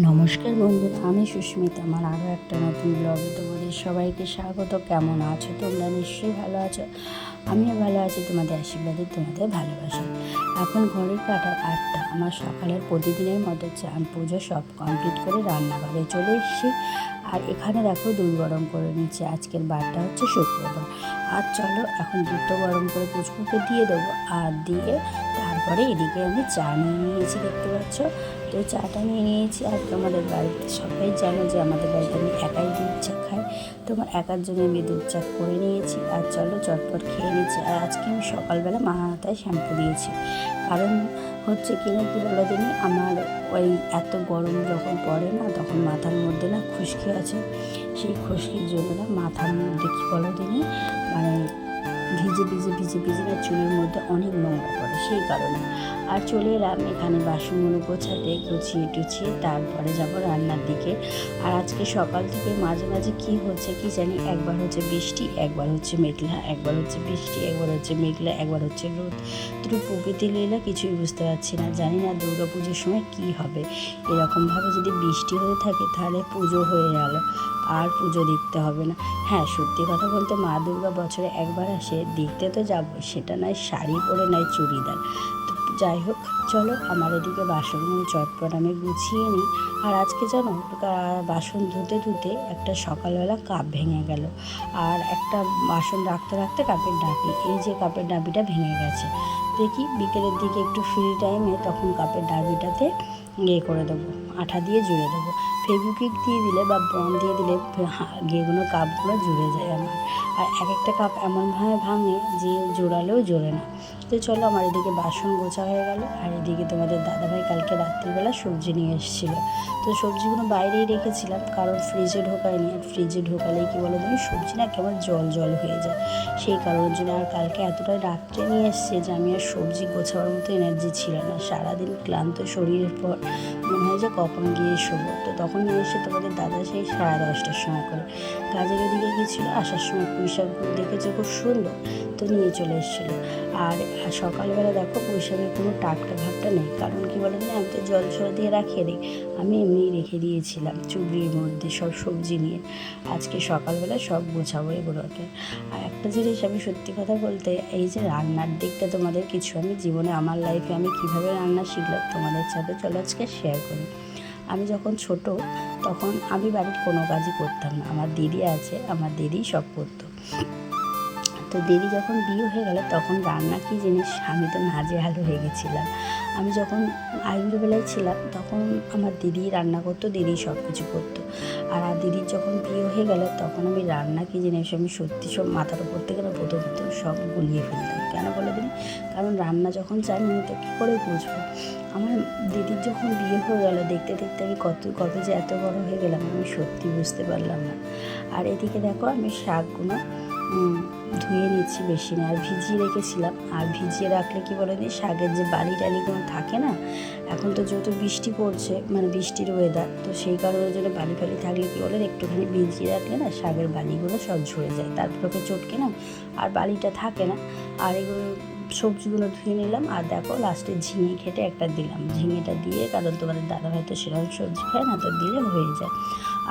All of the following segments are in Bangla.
নমস্কার বন্ধুরা, আমি সুস্মিতা। আমার আরও একটা নতুন ব্লগে তোমাদের সবাইকে স্বাগত। কেমন আছো তোমরা? নিশ্চয়ই ভালো আছো। আমিও ভালো আছি, তোমাদের আশীর্বাদে, তোমাদের ভালোবাসা। এখন ঘড়ির কাঁটায় 8টা। আমার সকালের প্রতিদিনের মতো চান পুজো সব কমপ্লিট করে রান্নাঘরে চলে এসেছি। আর এখানে দেখো দুধ গরম করে নিচ্ছি। আজকের বারটা হচ্ছে শুক্রবার। আর চলো এখন দুধটা গরম করে পুচকুকে দিয়ে দেবো। আর দিয়ে তারপরে এদিকে আমি চা নিয়ে নিয়েছি, দেখতে পাচ্ছ। তো চাটা নিয়ে নিয়েছি। আর তোমাদের বাড়িতে সবাই জানো যে আমাদের বাড়িতে আমি একাই দুধ চা খাই। তোমার একার জন্য আমি দুধ চা করে নিয়েছি। আর চলো চটপট খেয়ে নিচ্ছি। আর আজকে আমি সকালবেলা মাথায় শ্যাম্পু দিয়েছি, কারণ হচ্ছে কিনা কি বলো দিনই, আমার ওই এত গরম যখন পড়ে না, তখন মাথার মধ্যে না খুশকি আছে। সেই খুশকির জন্য না মাথার মধ্যে কি বলো দিনই, মানে ভিজে ভিজে ভিজে ভিজে না চুলের মধ্যে অনেক নোংরা পড়ে, সেই কারণে। আর চলে এলাম এখানে বাসনগুলো গোছাতে, গুছিয়ে টুছিয়ে তারপরে যাব রান্নার দিকে। আর আজকে সকাল থেকে মাঝে মাঝে কি হচ্ছে কি জানি, একবার হচ্ছে বৃষ্টি, একবার হচ্ছে মেঘলা, একবার হচ্ছে বৃষ্টি, একবার হচ্ছে মেঘলা, একবার হচ্ছে রোদ। দুটো প্রকৃতি লীলা কিছুই বুঝতে পারছি না। জানি না দুর্গা পুজোর সময় কি হবে। এরকমভাবে যদি বৃষ্টি হয়ে থাকে তাহলে পুজো হয়ে গেল, আর পুজো দেখতে হবে না। হ্যাঁ, সত্যি কথা বলতে মা দুর্গা বছরে একবার আসে, দেখতে তো যাবো, সেটা নয় শাড়ি পরে নয় চুড়িদার। তো যাই হোক, চলো আমার এদিকে বাসনগুলো চটপট আমি গুছিয়ে নিই। আর আজকে জানো, বাসন ধুতে ধুতে একটা সকালবেলা কাপ ভেঙে গেল। আর একটা বাসন রাখতে রাখতে কাপের ডাবি, এই যে কাপের ডাবিটা ভেঙে গেছে। দেখি বিকেলের দিকে একটু ফ্রি টাইমে তখন কাপের ডাবিটাতে করে দেবো, আঠা দিয়ে জুড়ে দেবো। ফেভিকুইক দিয়ে দিলে বা বন দিয়ে দিলে গেগুলো কাপগুলো জুড়ে যায় আমার। আর এক একটা কাপ এমনভাবে ভাঙে যে জোড়ালেও জোড়ে না। তো চলো আমার এদিকে বাসন গোছা হয়ে গেল। আর এদিকে তোমাদের দাদাভাই কালকে রাত্রিবেলা সবজি নিয়ে এসেছিলো। তো সবজিগুলো বাইরেই রেখেছিলাম, কারণ ফ্রিজে ঢোকায়নি। আর ফ্রিজে ঢোকালেই কী বলো তুমি, সবজি না কেমন জল জল হয়ে যায়, সেই কারণের জন্য। আর কালকে এতটা রাত্রে নিয়ে এসছে যে আমি আর সবজি গোছাবার মতো এনার্জি ছিল না। সারাদিন ক্লান্ত শরীরের পর মনে হয় যে কখন গিয়ে শোবো। তো তখন নিয়ে এসে তোমাদের দাদা সেই 10:30টার সময় করে কাজের ওদিকে গিয়েছিলো। আসার সময় পুঁইশাকগুলো দেখেছে খুব সুন্দর, তো নিয়ে চলে এসেছিলো। আর সকালবেলা দেখো পুঁইশাকের কোনো টাটকা ভাবটা নেই, কারণ কি বলো না, আমি তো জল ছড়া দিয়ে রাখি নি, আমি এমনিই রেখে দিয়েছিলাম চুবড়ির মধ্যে সব সবজি নিয়ে। আজকে সকালবেলা সব গোছাবো এগুলোকে। আর একটা জিনিস আমি সত্যি কথা বলতে, এই যে রান্নার দিকটা তোমাদের কিছু আমি জীবনে আমার লাইফে আমি কীভাবে রান্না শিখলাম তোমাদের সাথে চলো আজকে শেয়ার করি। আমি যখন ছোট, তখন আমি বাড়ির কোনো কাজই করতাম না। আমার দিদি আছে, আমার দিদি সব করতো। তো দিদি যখন বিয়ে হয়ে গেল তখন রান্না কী জিনিস আমি তো নাজেহাল হয়ে গেছিলাম। আমি যখন আইবুড়োবেলায় ছিলাম তখন আমার দিদি রান্না করতো, দিদি সব কিছু করতো। আর দিদির যখন বিয়ে হয়ে গেল তখন আমি রান্না কী জিনিস আমি সত্যি সব মাথার উপর থেকে না প্রথমত সব গুলিয়ে ফেলতাম। কেন বলে দিন, কারণ রান্না যখন জানি তো কী করে বুঝবো। আমার দিদির যখন বিয়ে হয়ে গেল দেখতে দেখতে আমি কত যে এত বড় হয়ে গেলাম আমি সত্যি বুঝতে পারলাম না। আর এদিকে দেখো আমি শাকগুলো ধুয়ে নিচ্ছি, বেশি না, আর ভিজিয়ে রেখেছিলাম। আর ভিজিয়ে রাখলে কি বলে দিই, শাকের যে বালি টালিগুলো থাকে না, এখন তো যেহেতু বৃষ্টি পড়ছে, মানে বৃষ্টির ওয়েদার, তো সেই কারণের জন্য বালি ফালি থাকলে কী বলে একটুখানি ভিজিয়ে রাখলে না শাকের বালিগুলো সব ঝরে যায়, তারপর ওকে চটকে না আর বালিটা থাকে না। আর এগুলো সবজিগুলো ধুয়ে নিলাম। আর দেখো লাস্টে ঝিঙে কেটে একটা দিলাম, ঝিঙেটা দিয়ে, কারণ তোমাদের দাদা হয়তো সেরকম সবজি খায় না, তো দিলে হয়ে যায়।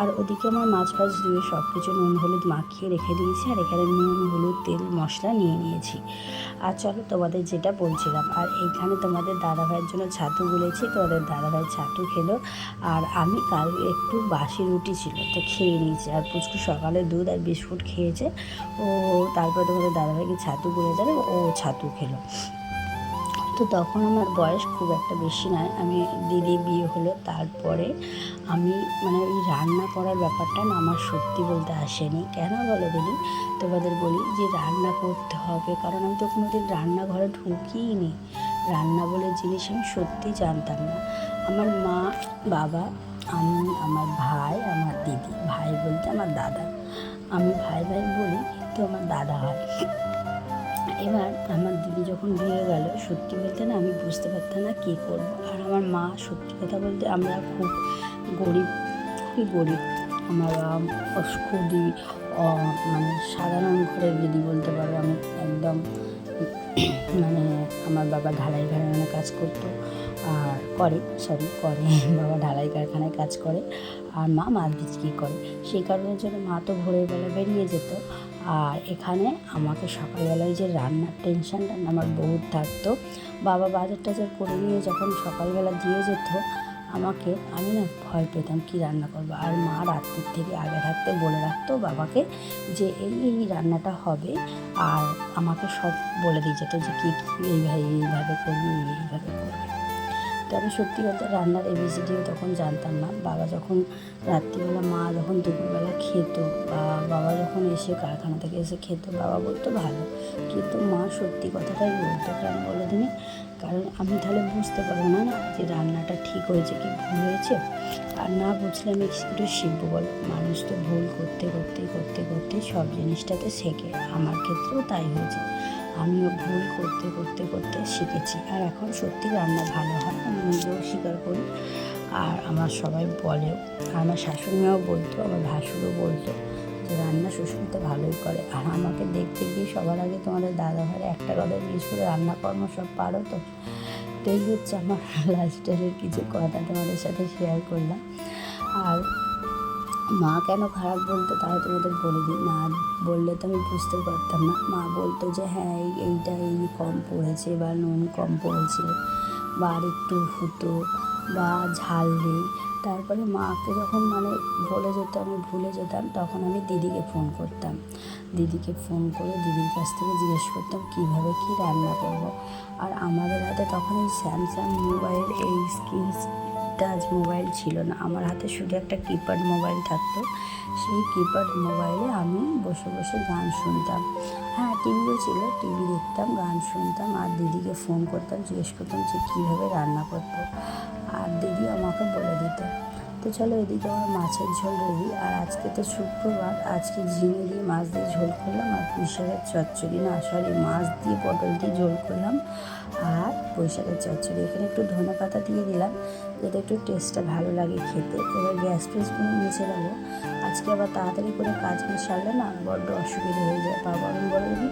আর ওদিকে আমার মাছ ফাছ ধুয়ে সব কিছু নুন হলুদ মাখিয়ে রেখে দিয়েছি। আর এখানে নুন হলুদ তেল মশলা নিয়ে নিয়েছি। আর চলো তোমাদের যেটা বলছিলাম, আর এইখানে তোমাদের দাদাভাইয়ের জন্য ছাতু গুলেছি, তোমাদের দাদাভাই ছাতু খেলো। আর আমি কাল একটু বাসি রুটি ছিল তো খেয়ে নিয়েছি। আর পুচকু সকালে দুধ আর বিস্কুট খেয়েছে ও, তারপরে তোমাদের দাদাভাইকে ছাতু গুলে যাবে, ও ছাতু খেলো। তো তখন আমার বয়স খুব একটা বেশি নয়, আমি দিদি বিয়ে হলো তারপরে আমি মানে ওই রান্না করার ব্যাপারটা না আমার সত্যি বলতে আসেনি। কেন বলো দিদি, তোমাদের বলি যে রান্না করতে হবে, কারণ আমি তো কোনোদিন রান্নাঘরে ঢুকিই। রান্না বলে জিনিস আমি সত্যি জানতাম না। আমার মা, বাবা, আমি, আমার ভাই, আমার দিদি, ভাই বলতে আমার দাদা, আমি ভাই ভাই বলি কিন্তু আমার দাদা হয়। এবার আমার দিদি যখন বিয়ে গেল, সত্যি বলতে না আমি বুঝতে পারতাম না কী করবো। আর আমার মা, সত্যি কথা বলতে আমরা খুব গরিব, খুবই গরিব। আমার খুবই মানে সাধারণ ঘরের দিদি বলতে পারো। আমি একদম মানে আমার বাবা ঢালাই ঘরানায় কাজ করতো। আর করে বাবা ঢালাই কারখানায় কাজ করে আর মা মাছ বিক্রি করে। সেই কারণের জন্য মা তো ভোরের বেলা বেরিয়ে যেত, আর এখানে আমাকে সকালবেলায় যে রান্নার টেনশনটা আমার বহুত থাকতো। বাবা বাজার টাজার করে নিয়ে যখন সকালবেলা দিয়ে যেত আমাকে, আমি না ভয় পেতাম কী রান্না করবো। আর মা রাত্রির থেকে আগে থাকতে বলে রাখতো বাবাকে যে এই রান্নাটা হবে, আর আমাকে সব বলে দিয়ে যেত যে কী এইভাবে করবি, এইভাবে করবি। তো আমি সত্যি বলতে রান্নার এবিসিডিও তখন জানতাম না। বাবা যখন রাত্রিবেলা, মা যখন দুপুরবেলা খেত বা বাবা যখন এসে কারখানা থেকে এসে খেত, বাবা বলতো ভালো, কিন্তু মা সত্যি কথাটাই বলতো। কেন বলো দিনে, কারণ আমি তাহলে বুঝতে পারবো না যে রান্নাটা ঠিক হয়েছে কি ভুল হয়েছে। আর না বুঝলে আমি একটু শিখবো বলো? মানুষ তো ভুল করতে করতে করতে করতে সব জিনিসটাতে শেখে। আমার ক্ষেত্রেও তাই হয়েছে, আমিও ভুল করতে করতে করতে শিখেছি। আর এখন সত্যি রান্না ভালো হয়, আমি নিজেও স্বীকার করি। আর আমার সবাই বলেও, আর আমার শাশুড়িমাও বলতো, আমার ভাসুরও বলতো যে রান্না সুস্মিতা ভালোই করে। আর আমাকে দেখতে গিয়ে সবার আগে তোমাদের দাদাভাইয়ের একটা কথা জিজ্ঞেস করে, রান্নাকর্ম সব পারো তো? তো এই হচ্ছে আমার লাইফস্টাইলের কিছু কথা তোমাদের সাথে শেয়ার করলাম। আর মা কেন খারাপ বলতো তাও তোমাদের বলে দিই, না বললে তো আমি বুঝতে পারতাম না। মা বলতো যে হ্যাঁ এইটা এই কম পড়েছে, বা নুন কম পড়েছে, বা আর একটু হতো, বা ঝাল নেই। তারপরে মাকে যখন বলে যেত, আমি ভুলে যেতাম, তখন আমি দিদিকে ফোন করতাম। দিদিকে ফোন করে দিদির কাছ থেকে জিজ্ঞেস করতাম কীভাবে কী রান্না করব। আর আমাদের হাতে তখন এই স্যামসাং মোবাইল, এই স্ক্রিন টাচ মোবাইল ছিল না। আমার হাতে শুধু একটা কিপ্যাড মোবাইল থাকতো। সেই কিপ্যাড মোবাইলে আমি বসে বসে গান শুনতাম। হ্যাঁ, টিভিও ছিল, টিভি দেখতাম, গান শুনতাম, আর দিদিকে ফোন করতাম, জিজ্ঞেস করতাম যে কীভাবে রান্না করবো, আর দিদি আমাকে বলে দিত। তো চলো, এদিকে আমার মাছের ঝোল রেডি। আর আজকে তো শুক্রবার, আজকে ঝিঙে দিয়ে মাছ দিয়ে ঝোল করলাম, আর পুঁই শাকের চচ্চড়ি, মাছ দিয়ে পটল দিয়ে ঝোল করলাম, আর পুঁই শাকের চচ্চড়ি। এখানে একটু ধনেপাতা দিয়ে দিলাম যাতে একটু টেস্টটা ভালো লাগে খেতে। এবার গ্যাস ফ্যাসগুলো মুছে নেবো। আজকে আবার তাড়াতাড়ি করে কাজ সারলে না বড্ড অসুবিধা হয়ে যায়। পাপান বলে দিবি,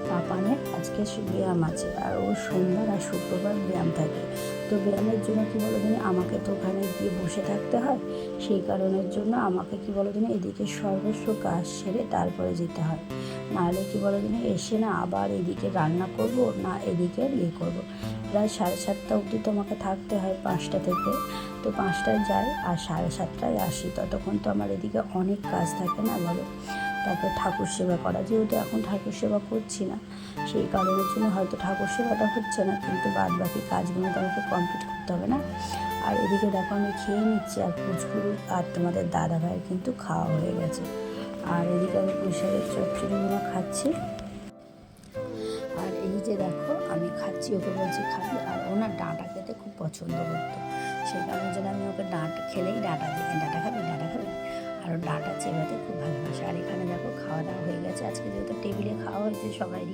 পাপানের আজকে ব্যায়াম আছে, আর ও সোমবার আর শুক্রবার ব্যায়াম থাকে। তো ব্যায়ামের জন্য কী বলো দিনে, আমাকে তো ওখানে গিয়ে বসে থাকতে হয়। সেই কারণের জন্য আমাকে কী বলো দিনে, এদিকে সর্বস্ব কাজ সেরে তারপরে যেতে হয়। নাহলে কী বলো দিনে, এসে না আবার এদিকে রান্না করব, না এদিকে করবো। প্রায় 7:30 অবধি তো আমাকে থাকতে হয়, 5টা থেকে। তো 5টায় যাই আর 7:30টায় আসি। ততক্ষণ তো আমার এদিকে অনেক কাজ থাকে না বলো। তারপরে ঠাকুর সেবা করা, যেহেতু এখন ঠাকুর সেবা করছি না, সেই কারণের জন্য হয়তো ঠাকুর সেবাটা হচ্ছে না, কিন্তু বাদ বাকি কাজগুলো তো আমাকে কমপ্লিট করতে হবে না। আর এদিকে দেখো আমি খেয়ে নিচ্ছি, আর পুচকুরু আর তোমাদের দাদা ভাইয়ের কিন্তু খাওয়া হয়ে গেছে। আর এদিকে আমি পুঁই শাকের চচ্চড়িগুলো খাচ্ছি। আর এই যে দেখো আমি খাচ্ছি, ওকে বলছি খাবি, আর ও না ডাঁটা খেতে খুব পছন্দ করতো। সেই কারণের জন্য আমি ওকে খেলেই ডাঁটা দিই, ডাঁটা খাবি, আর ও ডাঁটা চেবাতে খুব ভালোবাসে। আর এখানে দেখো খাওয়া দাওয়া হয়ে গেছে। আজকে যেহেতু টেবিলে খাওয়া হয়েছে সবারই,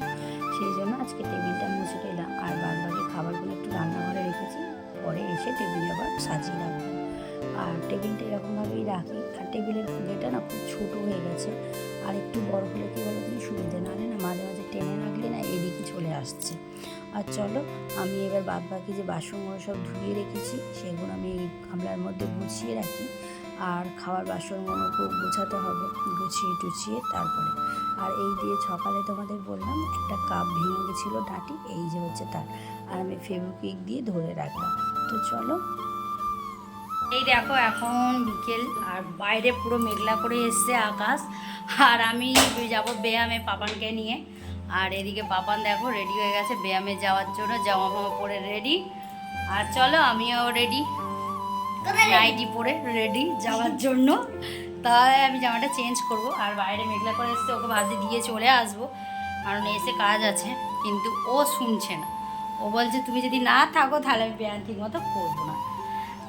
সেই জন্য আজকে টেবিলটা মুছে নিলাম। আর বাদ বাকি খাবারগুলো একটু রান্নাঘরে রেখেছি, পরে এসে টেবিলে আবার সাজিয়ে রাখবো। আর টেবিলটা এরকমভাবেই রাখি। আর টেবিলের খুঁড়েটা না খুব ছোটো হয়ে গেছে, আর একটু বড় হলে কী বলো তুমি, সুবিধে নাহলে না মাঝে মাঝে টেনে রাখলে না এদিকে চলে আসছে। আর চলো, আমি এবার বাদ বাকি যে বাসনগুলো সব ধুয়ে রেখেছি সেগুলো আমি এই গামলার মধ্যে গুছিয়ে রাখি। আর খাওয়ার বাসনগুলোকেও গুছাতে হবে, গুছিয়ে টুছিয়ে তারপরে। আর এই দিয়ে সকালে তোমাদের বললাম একটা কাপ ভেঙে গেছিলো ডাঁটি, এই যে হচ্ছে তার, আর আমি ফেভিকুইক দিয়ে ধরে রাখলাম। তো চলো, এই দেখো এখন বিকেল, আর বাইরে পুরো মেঘলা করে এসছে আকাশ। আর আমি যাব ব্যায়ামে পাপানকে নিয়ে। আর এদিকে পাপান দেখো রেডি হয়ে গেছে ব্যায়ামে যাওয়ার জন্য, জামা ফামা পরে রেডি। আর চলো আমিও রেডি, নাইটি পরে রেডি যাওয়ার জন্য। তাই আমি জামাটা চেঞ্জ করব। আর বাইরে মেঘলা করে এসছে, ওকে ভাজি দিয়ে চলে আসবো, কারণ এসে কাজ আছে। কিন্তু ও শুনছে না, ও বলছে তুমি যদি না থাকো তাহলে আমি ব্যায়াম ঠিক মতো করবো না।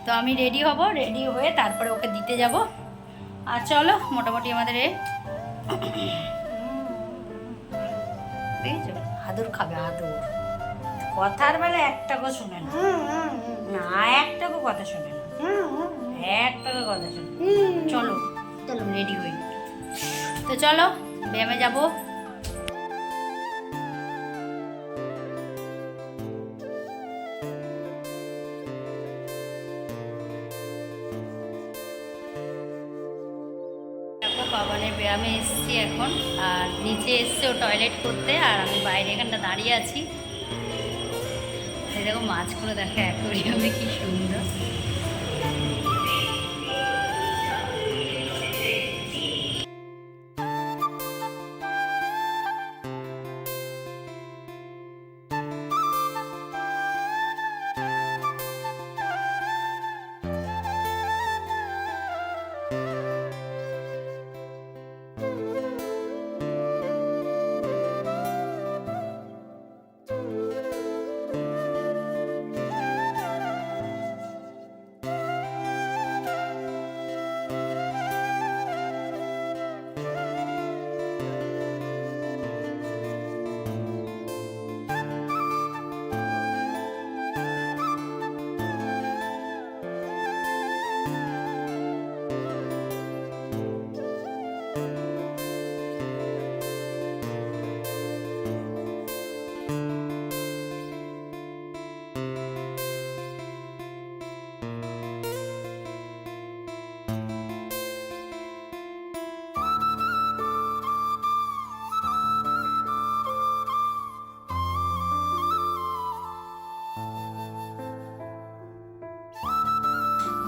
তো আমি রেডি হব, রেডি হয়ে তারপরে ওকে দিতে যাব। আর চলো, মোটামুটি আমাদের দেখছো আদর খাবে, আদর। কথার বেলা একটাকও শোনে না, না একটাকও কথা শোনে না, একটাকও কথা শোনে। চলো চলো রেডি হই, তো চলো ব্যায়ামে যাবো। পাবনের ব্যায়ামে এসেছি এখন, আর নিচে এসছে ও টয়লেট করতে, আর আমি বাইরে এখানটা দাঁড়িয়ে আছি। এরকম মাছগুলো দেখে অ্যাকোরিয়ামে কি সুন্দর।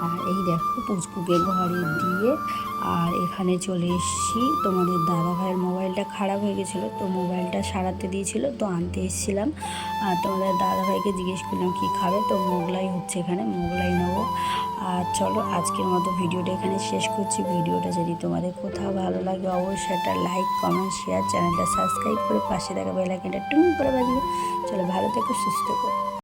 আর এই দেখো পুচকুকে ঘরে দিয়ে আর এখানে চলে এসেছি। তোমাদের দাদা ভাইয়ের মোবাইলটা খারাপ হয়ে গেছিলো, তো মোবাইলটা সারাতে দিয়েছিল, তো আনতে এসেছিলাম। আর তোমাদের দাদা ভাইকে জিজ্ঞেস করলাম কী খাবে, তো মোগলাই হচ্ছে, এখানে মোগলাই নেবো। আর চলো আজকের মতো ভিডিওটা এখানে শেষ করছি। ভিডিওটা যদি তোমাদের কোথাও ভালো লাগে অবশ্যই একটা লাইক, কমেন্ট, শেয়ার, চ্যানেলটা সাবস্ক্রাইব করে পাশে থাকা বেল আইকনটা টুং করে বাজিয়ে। চলো ভালো থেকো, সুস্থ থেকো।